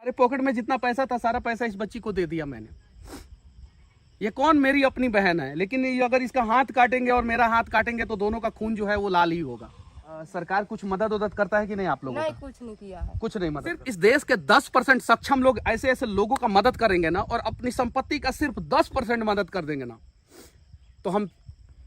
अरे पॉकेट में जितना पैसा था सारा पैसा इस बच्ची को दे दिया मैंने। ये कौन, मेरी अपनी बहन है, लेकिन ये अगर इसका हाथ काटेंगे और मेरा हाथ काटेंगे तो दोनों का खून जो है वो लाल ही होगा। सरकार कुछ मदद करता है कि नहीं आप लोगों नहीं, का? कुछ नहीं किया है। कुछ नहीं मदद। सिर्फ इस देश के 10% सक्षम लोग ऐसे ऐसे लोगों का मदद करेंगे ना, और अपनी संपत्ति का सिर्फ 10% मदद कर देंगे ना, तो हम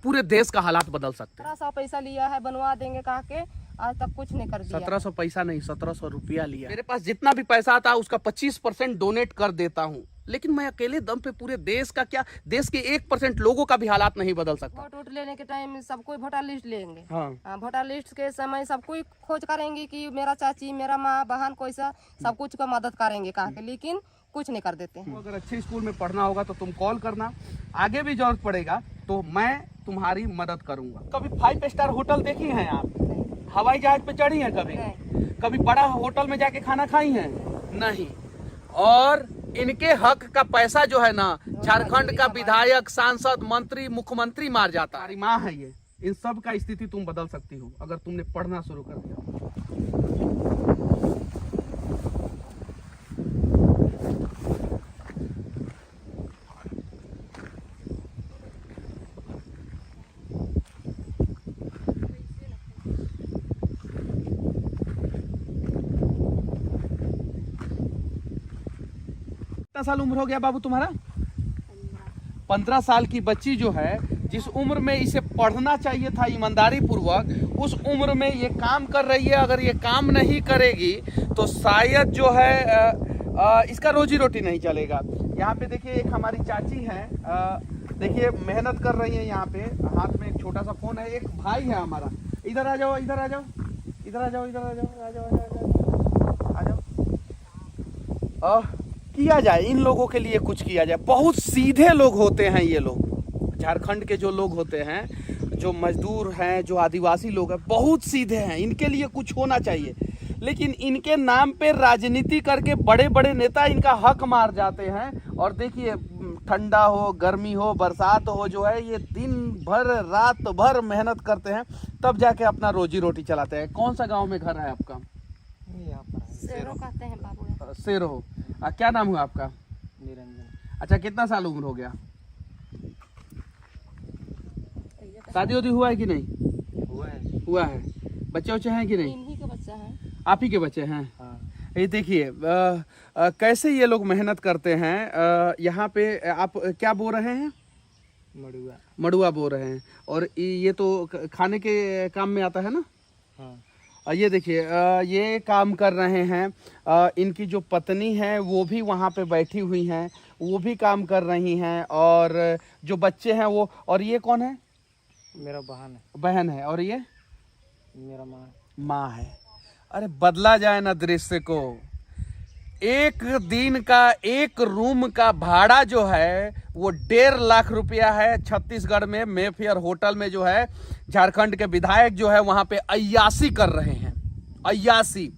पूरे देश का हालात बदल सकते हैं। 1700 पैसा लिया है, बनवा देंगे कहा के, आज तक कुछ नहीं कर दिया। 1700 पैसा नहीं, 1700 रुपया लिया। मेरे पास जितना भी पैसा आता है उसका 25% डोनेट कर देता हूँ, लेकिन मैं अकेले दम पे पूरे देश का क्या, देश के 1% लोगों का भी हालात नहीं बदल सकता। वोट लेने के टाइम सब कोई वोटर लिस्ट लेंगे। हाँ। वोटर लिस्ट के समय सब कोई खोज करेंगे कि मेरा चाची, मेरा माँ, बहन, कोई सा सब कुछ का मदद करेंगे कहा के, लेकिन कुछ नहीं कर देते हैं। अगर अच्छे स्कूल में पढ़ना होगा तो तुम कॉल करना, आगे भी जरूरत पड़ेगा तो मैं तुम्हारी मदद करूंगा। कभी 5 स्टार होटल देखी हैं आप? हवाई जहाज पे चढ़ी हैं कभी? कभी बड़ा होटल में जाके खाना खाई हैं? नहीं। और इनके हक का पैसा जो है ना, झारखंड का विधायक, सांसद, मंत्री, मुख्यमंत्री मार जाता है। माँ है ये, इन सब का स्थिति तुम बदल सकती हो अगर तुमने पढ़ना शुरू कर दिया। कितना साल उम्र हो गया बाबू तुम्हारा? 15 साल की बच्ची जो है, जिस उम्र में इसे पढ़ना चाहिए था ईमानदारी पूर्वक, उस उम्र में ये काम कर रही है। अगर ये काम नहीं करेगी तो शायद जो है इसका रोजी रोटी नहीं चलेगा। यहाँ पे देखिए एक हमारी चाची है, देखिए मेहनत कर रही है। यहाँ पे हाथ में एक छोटा सा फोन है। एक भाई है हमारा, इधर आ जाओ, इधर आ जाओ, इधर आ जाओ, इधर आ जाओ, आ जाओ, आ जाओ। किया जाए, इन लोगों के लिए कुछ किया जाए। बहुत सीधे लोग होते हैं ये लोग, झारखंड के जो लोग होते हैं, जो मजदूर हैं, जो आदिवासी लोग हैं, बहुत सीधे हैं। इनके लिए कुछ होना चाहिए, लेकिन इनके नाम पे राजनीति करके बड़े बड़े नेता इनका हक मार जाते हैं। और देखिए ठंडा हो, गर्मी हो, बरसात हो, जो है ये दिन भर रात भर मेहनत करते हैं, तब जाके अपना रोजी रोटी चलाते हैं। कौन सा गाँव में घर है आपका? शेरों कहते हैं बाबू। शेरो। क्या नाम हुआ आपका? निरंजन। अच्छा, कितना साल उम्र हो गया? शादी वादी हुआ है कि नहीं? हुआ है। बच्चे वच्चे हैं कि नहीं? इन्हीं के बच्चा है। आप ही के बच्चे हैं? हाँ। ये देखिए कैसे ये लोग मेहनत करते हैं। यहाँ पे आप क्या बो रहे हैं? मड़ुआ। मड़ुआ बो रहे हैं। और ये तो खाने के काम में आता है ना? हाँ। ये देखिए ये काम कर रहे हैं। इनकी जो पत्नी है वो भी वहाँ पे बैठी हुई हैं, वो भी काम कर रही हैं। और जो बच्चे हैं वो, और ये कौन है? मेरा बहन है। बहन है। और ये मेरा माँ। माँ है। अरे बदला जाए ना दृश्य को। एक दिन का एक रूम का भाड़ा जो है वो 1.5 लाख रुपया है। छत्तीसगढ़ में मेफेयर होटल में जो है झारखंड के विधायक जो है वहां पे अय्यासी कर रहे हैं। अय्यासी।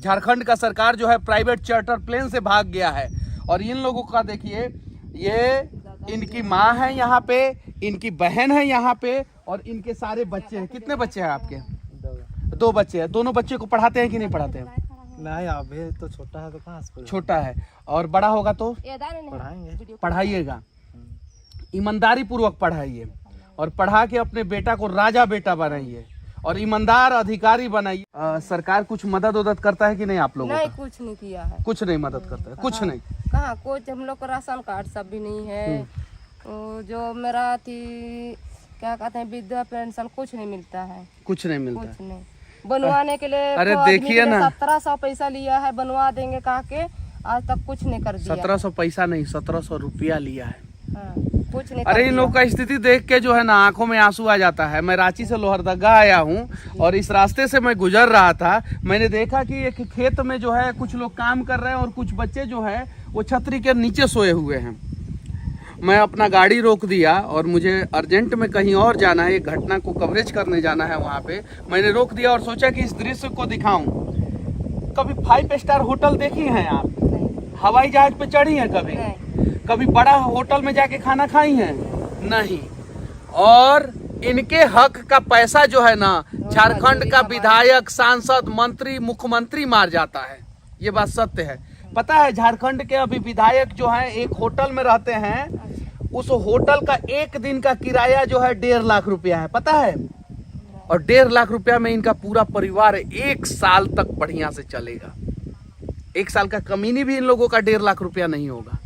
झारखंड का सरकार जो है प्राइवेट चार्टर प्लेन से भाग गया है। और इन लोगों का देखिए, ये इनकी माँ है यहाँ पे, इनकी बहन है यहाँ पे, और इनके सारे बच्चे हैं। कितने बच्चे हैं आपके? 2 बच्चे हैं। दोनों बच्चे को पढ़ाते हैं कि नहीं पढ़ाते हैं? नहीं, अभी तो छोटा है तो कहाँ से छोटा है, और बड़ा होगा तो पढ़ाएंगे। पढ़ाइएगा, ईमानदारी पूर्वक पढ़ाइए, और पढ़ा के अपने बेटा को राजा बेटा बनाइए और ईमानदार अधिकारी बनाइए। सरकार कुछ मदद करता है कि नहीं आप लोगों नहीं, का? कुछ नहीं किया है। कुछ नहीं मदद करता है, कुछ नहीं। कहाँ कुछ, हम लोग को राशन कार्ड सब भी नहीं है। जो मेरा थी क्या कहते हैं, वृद्धा पेंशन, कुछ नहीं मिलता है। कुछ नहीं मिलता कुछ नहीं। बनवाने के लिए अरे देखिए ना, 1700 पैसा लिया है, बनवा देंगे कहा के, आज तक कुछ नहीं कर दिया। 1700 पैसा नहीं, 1700 रुपया लिया है। हाँ, कुछ नहीं। अरे इन लोग का स्थिति देख के जो है ना आंखों में आंसू आ जाता है। मैं रांची से लोहरदगा आया हूँ, और इस रास्ते से मैं गुजर रहा था। मैंने देखा कि एक खेत में जो है कुछ लोग काम कर रहे हैं, और कुछ बच्चे जो है वो छतरी के नीचे सोए हुए हैं। मैं अपना गाड़ी रोक दिया, और मुझे अर्जेंट में कहीं और जाना है, एक घटना को कवरेज करने जाना है वहाँ पे। मैंने रोक दिया और सोचा कि इस दृश्य को दिखाऊं। कभी 5 स्टार होटल देखी हैं आप? हवाई जहाज पे चढ़ी हैं कभी? कभी बड़ा होटल में जाके खाना खाई हैं? नहीं। और इनके हक का पैसा जो है ना, झारखंड का विधायक, सांसद, मंत्री, मुख्यमंत्री मार जाता है। ये बात सत्य है। पता है झारखंड के अभी विधायक जो हैं एक होटल में रहते हैं, उस होटल का एक दिन का किराया जो है 1.5 लाख रुपया है, पता है। और 1.5 लाख रुपया में इनका पूरा परिवार 1 साल तक बढ़िया से चलेगा। 1 साल का कमीनी भी इन लोगों का 1.5 लाख रुपया नहीं होगा।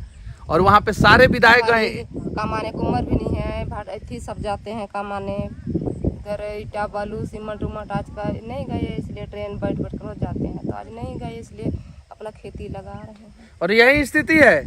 और वहाँ पे सारे विधायक गए, कमाने को उम्र भी नहीं है, भाड़ सब जाते हैं कमाने, इधर ईटा बालू सीमेंट उमट आज का नहीं गए, इसलिए ट्रेन बैठ बैठ कर जाते हैं, तो आज नहीं गए इसलिए अपना खेती लगा रहे हैं। और यही स्थिति है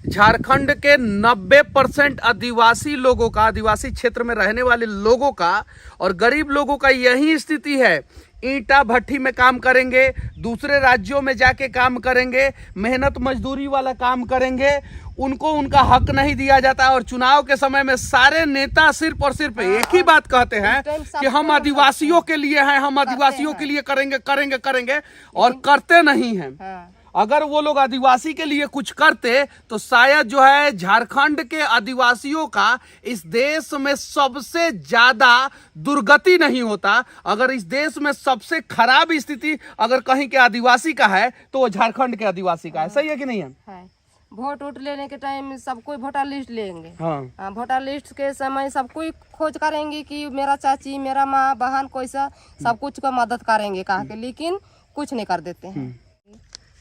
झारखंड के 90% आदिवासी लोगों का, आदिवासी क्षेत्र में रहने वाले लोगों का और गरीब लोगों का यही स्थिति है। ईंटा भट्टी में काम करेंगे, दूसरे राज्यों में जाके काम करेंगे, मेहनत मजदूरी वाला काम करेंगे, उनको उनका हक नहीं दिया जाता। और चुनाव के समय में सारे नेता सिर्फ और सिर्फ एक ही बात कहते हैं कि हम आदिवासियों के लिए हैं, हम आदिवासियों के लिए करेंगे करेंगे करेंगे, और करते नहीं हैं। अगर वो लोग आदिवासी के लिए कुछ करते तो शायद जो है झारखंड के आदिवासियों का इस देश में सबसे ज्यादा दुर्गति नहीं होता। अगर इस देश में सबसे खराब स्थिति अगर कहीं के आदिवासी का है तो वो झारखंड के आदिवासी का है। सही है कि नहीं है? वोट वोट लेने के टाइम सब कोई वोटर लिस्ट लेंगे। हाँ, वोटर लिस्ट के समय सब कोई खोज करेंगे कि मेरा चाची, मेरा माँ, बहन कोई सा सब कुछ का मदद करेंगे कहा के, लेकिन कुछ नहीं कर देते हैं।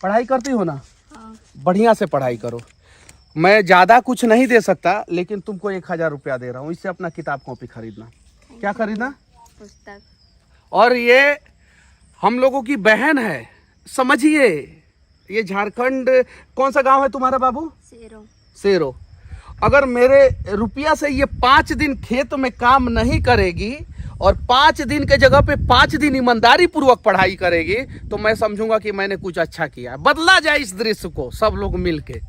पढ़ाई करती हो ना? बढ़िया से पढ़ाई करो। मैं ज्यादा कुछ नहीं दे सकता, लेकिन तुमको 1000 रुपया दे रहा हूँ, इससे अपना किताब कॉपी खरीदना। क्या खरीदना? पुस्तक। और ये हम लोगों की बहन है, समझिए। ये झारखंड, कौन सा गांव है तुम्हारा बाबू? सेरो। अगर मेरे रुपया से ये 5 दिन खेत में काम नहीं करेगी और 5 दिन के जगह पे 5 दिन ईमानदारी पूर्वक पढ़ाई करेगी तो मैं समझूंगा कि मैंने कुछ अच्छा किया। बदला जाए इस दृश्य को सब लोग मिलके।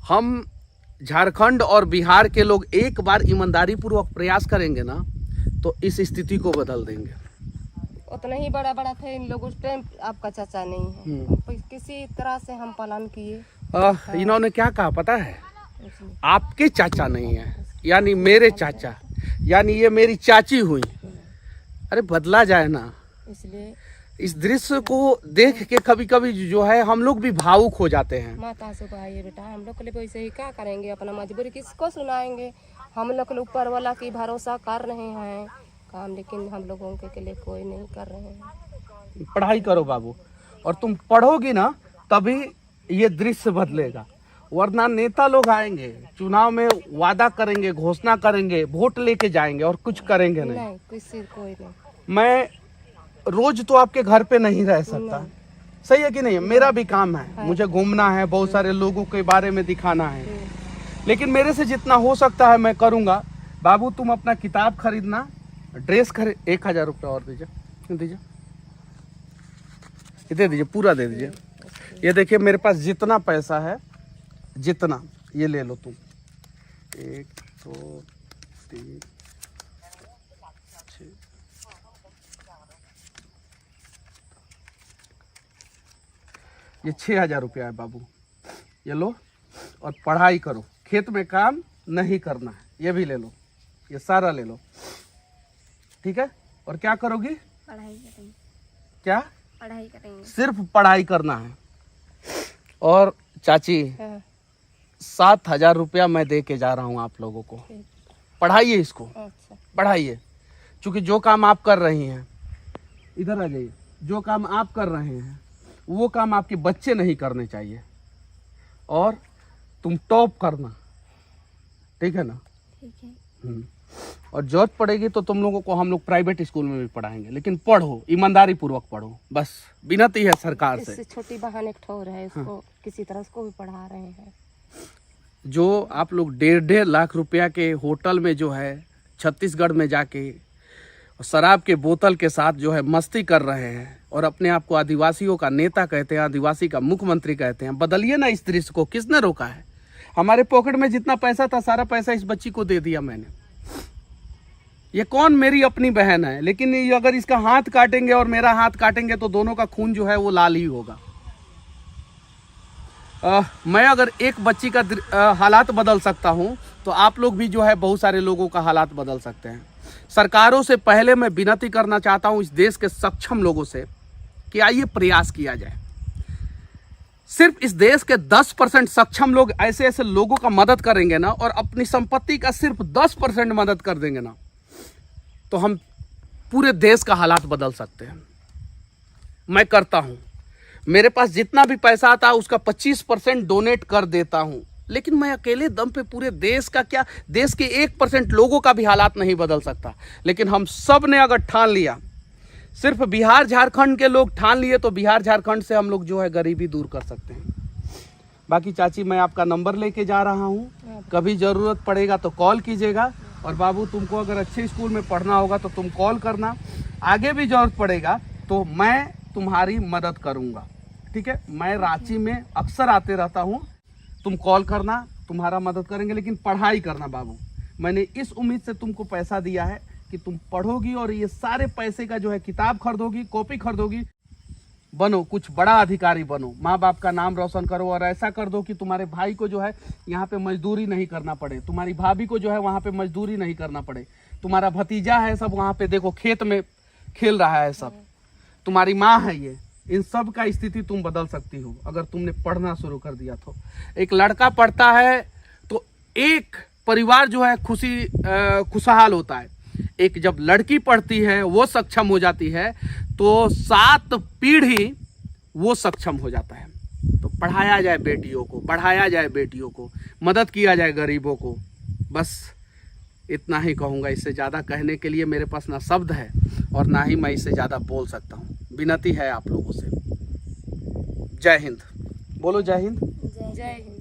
हम झारखंड और बिहार के लोग एक बार ईमानदारी पूर्वक प्रयास करेंगे ना तो इस स्थिति को बदल देंगे। उतना ही बड़ा बड़ा थे इन लोग, उस टाइम आपका चाचा नहीं है, किसी तरह से हम पालन किए। इन्होंने क्या कहा पता है? आपके चाचा नहीं है, यानी मेरे चाचा, यानी ये मेरी चाची हुई। अरे बदला जाए ना। इसलिए इस दृश्य को देख के कभी कभी जो है हम लोग भी भावुक हो जाते हैं। माता से भाई बेटा हम लोग के लिए वैसे ही क्या करेंगे, अपना मजबूरी किसको सुनाएंगे। हम लोग ऊपर वाला की भरोसा कर रहे हैं काम, लेकिन हम लोगों के लिए कोई नहीं कर रहे हैं। पढ़ाई करो बाबू, और तुम पढ़ोगी ना तभी ये दृश्य बदलेगा। वरना नेता लोग आएंगे, चुनाव में वादा करेंगे, घोषणा करेंगे, वोट लेके जाएंगे और कुछ करेंगे नहीं। किसी कोई नहीं। मैं रोज तो आपके घर पे नहीं रह सकता, सही है कि नहीं? मेरा भी काम है, मुझे घूमना है, बहुत सारे लोगों के बारे में दिखाना है, लेकिन मेरे से जितना हो सकता है मैं करूँगा। बाबू तुम अपना किताब खरीदना, ड्रेस खरीद, 1000 रुपया और दीजिए, दीजिए, दे दीजिए, पूरा दे दीजिए। ये देखिए मेरे पास जितना पैसा है, जितना ये ले लो तुम। 1 2 3 6 ये 6000 रुपया है बाबू, ये लो और पढ़ाई करो। खेत में काम नहीं करना है, ये भी ले लो, ये सारा ले लो, ठीक है? और क्या करोगी? पढ़ाई करेंगे। क्या? पढ़ाई करेंगे, सिर्फ पढ़ाई करना है। और चाची 7000 रुपया मैं दे के जा रहा हूँ आप लोगों को, पढ़ाइए इसको। अच्छा। पढ़ाइए, क्योंकि जो काम आप कर रही हैं, इधर आ जाइए, जो काम आप कर रहे हैं वो काम आपके बच्चे नहीं करने चाहिए। और तुम टॉप करना, ठीक है ना? ठीक है। और जरूरत पड़ेगी तो तुम लोगों को हम लोग प्राइवेट स्कूल में भी पढ़ाएंगे, लेकिन पढ़ो, ईमानदारी पूर्वक पढ़ो, बस विनती है सरकार से। इससे छोटी बहन एक ठोर है, उसको किसी तरह उसको भी पढ़ा रहे हैं। जो आप लोग 1.5 लाख रुपया के होटल में जो है छत्तीसगढ़ में जाके शराब के बोतल के साथ जो है मस्ती कर रहे हैं और अपने आप को आदिवासियों का नेता कहते हैं, आदिवासी का मुख्यमंत्री कहते हैं, बदलिए ना इस दृश्य को। किसने रोका है? हमारे पॉकेट में जितना पैसा था सारा पैसा इस बच्ची को दे दिया मैंने। ये कौन? मेरी अपनी बहन है, लेकिन ये अगर इसका हाथ काटेंगे और मेरा हाथ काटेंगे तो दोनों का खून जो है वो लाल ही होगा। मैं अगर एक बच्ची का हालात बदल सकता हूं तो आप लोग भी जो है बहुत सारे लोगों का हालात बदल सकते हैं। सरकारों से पहले मैं विनती करना चाहता हूं इस देश के सक्षम लोगों से कि आइए प्रयास किया जाए। सिर्फ इस देश के 10% सक्षम लोग ऐसे ऐसे लोगों का मदद करेंगे ना, और अपनी संपत्ति का सिर्फ 10% मदद कर देंगे ना, तो हम पूरे देश का हालात बदल सकते हैं। मैं करता हूं, मेरे पास जितना भी पैसा आता है उसका 25% डोनेट कर देता हूं, लेकिन मैं अकेले दम पे पूरे देश का क्या, देश के 1% लोगों का भी हालात नहीं बदल सकता। लेकिन हम सब ने अगर ठान लिया, सिर्फ बिहार झारखंड के लोग ठान लिए, तो बिहार झारखंड से हम लोग जो है गरीबी दूर कर सकते हैं। बाकी चाची मैं आपका नंबर लेके जा रहा हूँ, कभी ज़रूरत पड़ेगा तो कॉल कीजिएगा। और बाबू तुमको अगर अच्छे स्कूल में पढ़ना होगा तो तुम कॉल करना, आगे भी ज़रूरत पड़ेगा तो मैं तुम्हारी मदद करूँगा, ठीक है। मैं रांची में अक्सर आते रहता हूँ, तुम कॉल करना, तुम्हारा मदद करेंगे, लेकिन पढ़ाई करना बाबू। मैंने इस उम्मीद से तुमको पैसा दिया है कि तुम पढ़ोगी और ये सारे पैसे का जो है किताब खरीदोगी, कॉपी खरीदोगी, बनो, कुछ बड़ा अधिकारी बनो, माँ बाप का नाम रोशन करो। और ऐसा कर दो कि तुम्हारे भाई को जो है यहाँ पे मजदूरी नहीं करना पड़े, तुम्हारी भाभी को जो है वहाँ पे मजदूरी नहीं करना पड़े, तुम्हारा भतीजा है सब वहाँ पे देखो खेत में खेल रहा है सब, तुम्हारी माँ है ये, इन सब का स्थिति तुम बदल सकती हो अगर तुमने पढ़ना शुरू कर दिया तो। एक लड़का पढ़ता है तो एक परिवार जो है खुशहाल होता है। एक जब लड़की पढ़ती है, वो सक्षम हो जाती है, तो 7 पीढ़ी वो सक्षम हो जाता है। तो पढ़ाया जाए बेटियों को, बढ़ाया जाए बेटियों को, मदद किया जाए गरीबों को। बस इतना ही कहूँगा, इससे ज़्यादा कहने के लिए मेरे पास ना शब्द है और ना ही मैं इससे ज़्यादा बोल सकता हूँ। विनती है आप लोगों से। जय हिंद। बोलो जय हिंद। जय हिंद।